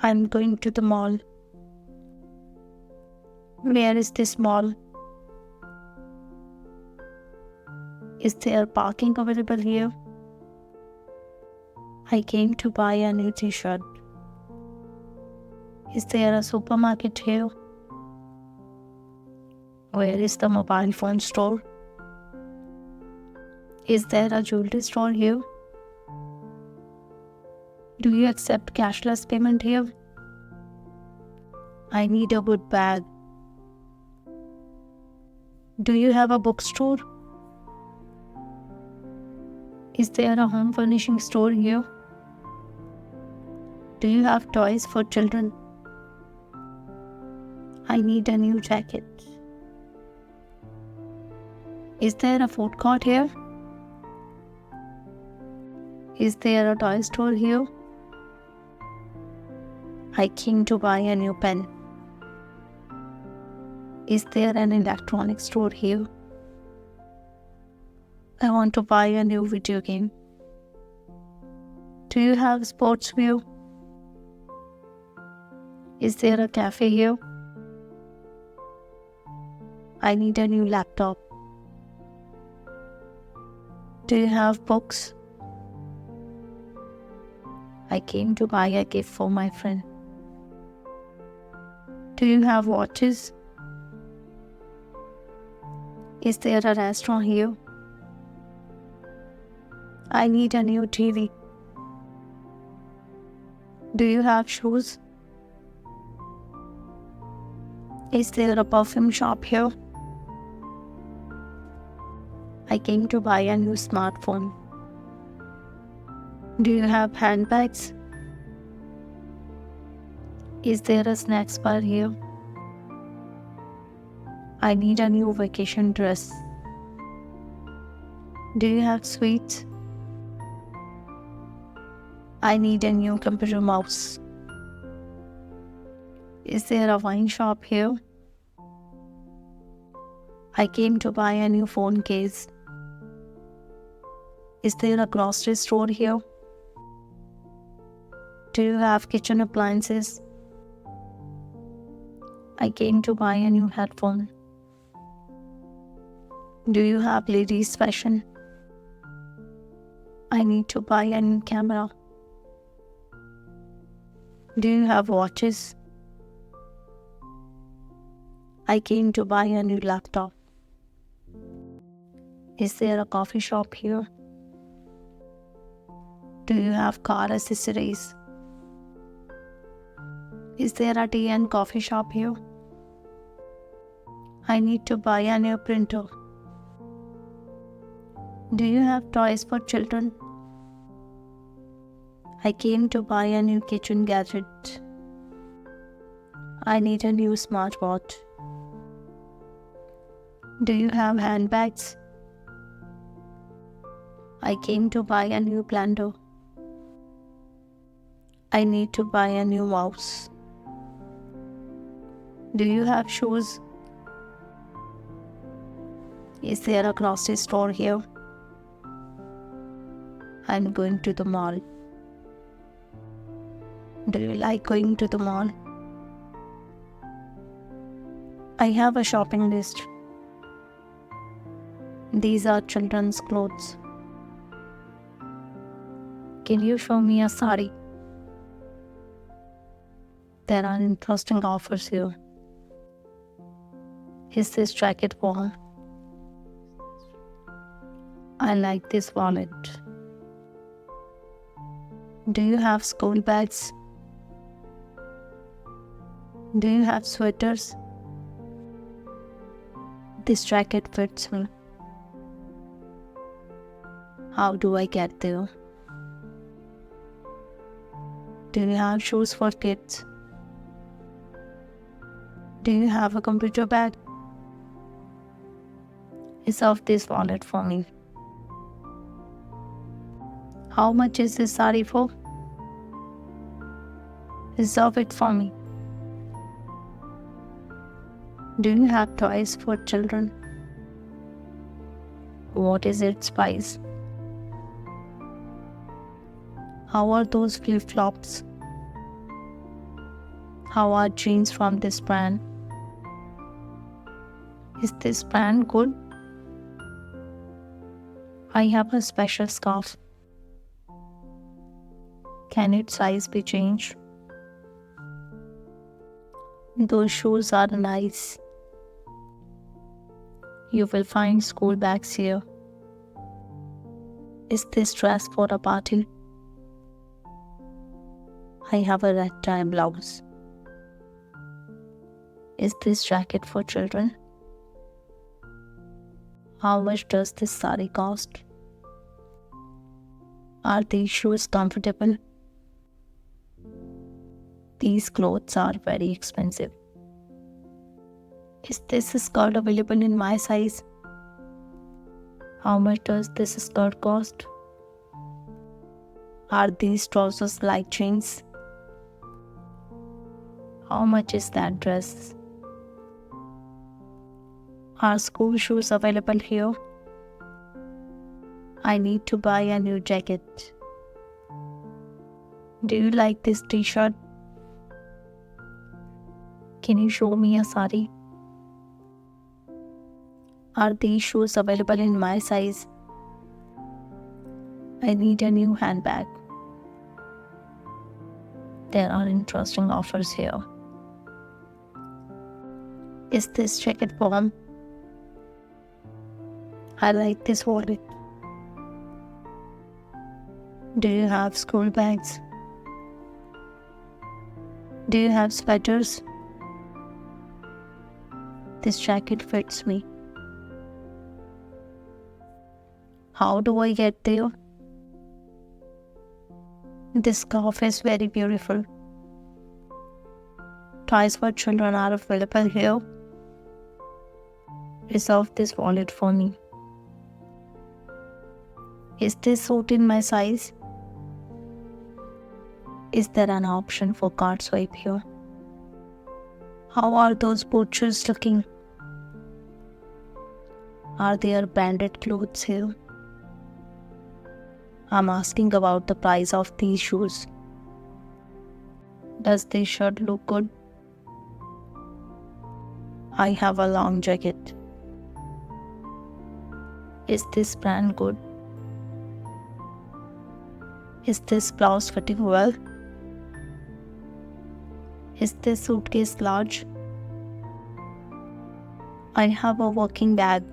I'm going to the mall. Where is this mall? Is there parking available here? I came to buy a new t-shirt. Is there a supermarket here? Where is the mobile phone store? Is there a jewelry store here? Do you accept cashless payment here? I need a good bag. Do you have a bookstore? Is there a home furnishing store here? Do you have toys for children? I need a new jacket. Is there a food court here? Is there a toy store here? I came to buy a new pen. Is there an electronics store here? I want to buy a new video game. Do you have sportswear? Is there a cafe here? I need a new laptop. Do you have books? I came to buy a gift for my friend. Do you have watches? Is there a restaurant here? I need a new TV. Do you have shoes? Is there a perfume shop here? I came to buy a new smartphone. Do you have handbags? Is there a snacks bar here? I need a new vacation dress. Do you have sweets? I need a new computer mouse. Is there a wine shop here? I came to buy a new phone case. Is there a grocery store here? Do you have kitchen appliances? I came to buy a new headphone. Do you have ladies' fashion? I need to buy a new camera. Do you have watches? I came to buy a new laptop. Is there a coffee shop here? Do you have car accessories? Is there a tea and coffee shop here? I need to buy a new printer. Do you have toys for children? I came to buy a new kitchen gadget. I need a new smartwatch. Do you have handbags? I came to buy a new blender. I need to buy a new mouse. Do you have shoes? Is there a grocery store here? I'm going to the mall. Do you like going to the mall? I have a shopping list. These are children's clothes. Can you show me a sari? There are interesting offers here. Is this jacket warm? I like this wallet. Do you have school bags? Do you have sweaters? This jacket fits me. How do I get there? Do you have shoes for kids? Do you have a computer bag? Reserve this wallet for me. How much is this sari for? Reserve it for me. Do you have toys for children? What is its price? How are those flip-flops? How are jeans from this brand? Is this brand good? I have a special scarf. Can its size be changed? Those shoes are nice. You will find school bags here. Is this dress for a party? I have a red tie blouse. Is this jacket for children? How much does this sari cost? Are these shoes comfortable? These clothes are very expensive. Is this skirt available in my size? How much does this skirt cost? Are these trousers like jeans? How much is that dress? Are school shoes available here? I need to buy a new jacket. Do you like this t-shirt? Can you show me a sari? Are these shoes available in my size? I need a new handbag. There are interesting offers here. Is this jacket warm? I like this wallet. Do you have school bags? Do you have sweaters? This jacket fits me. How do I get there? This scarf is very beautiful. Toys for children are available here. Reserve this wallet for me. Is this suit in my size? Is there an option for card swipe here? How are those boot shoes looking? Are there branded clothes here? I'm asking about the price of these shoes. Does this shirt look good? I have a long jacket. Is this brand good? Is this blouse fitting well? Is this suitcase large? I have a working bag.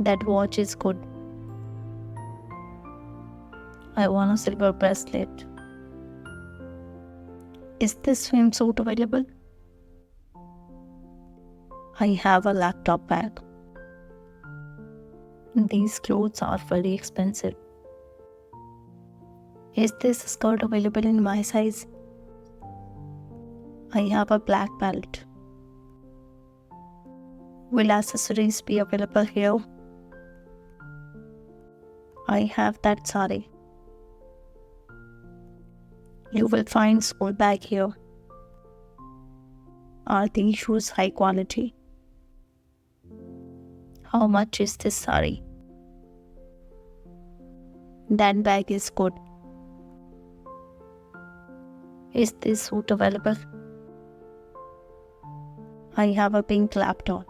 That watch is good. I want a silver bracelet. Is this swimsuit available? I have a laptop bag. These clothes are very expensive. Is this skirt available in my size? I have a black belt. Will accessories be available here? I have that sari. You will find school bag here. Are these shoes high quality? How much is this sari? That bag is good. Is this suit available? I have a pink laptop.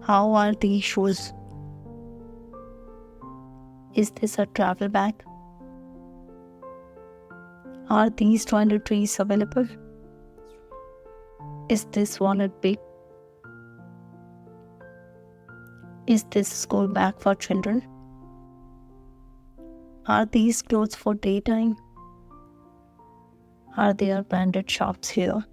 How are these shoes? Is this a travel bag? Are these toiletries available? Is this wallet big? Is this school bag for children? Are these clothes for daytime? Are there branded shops here?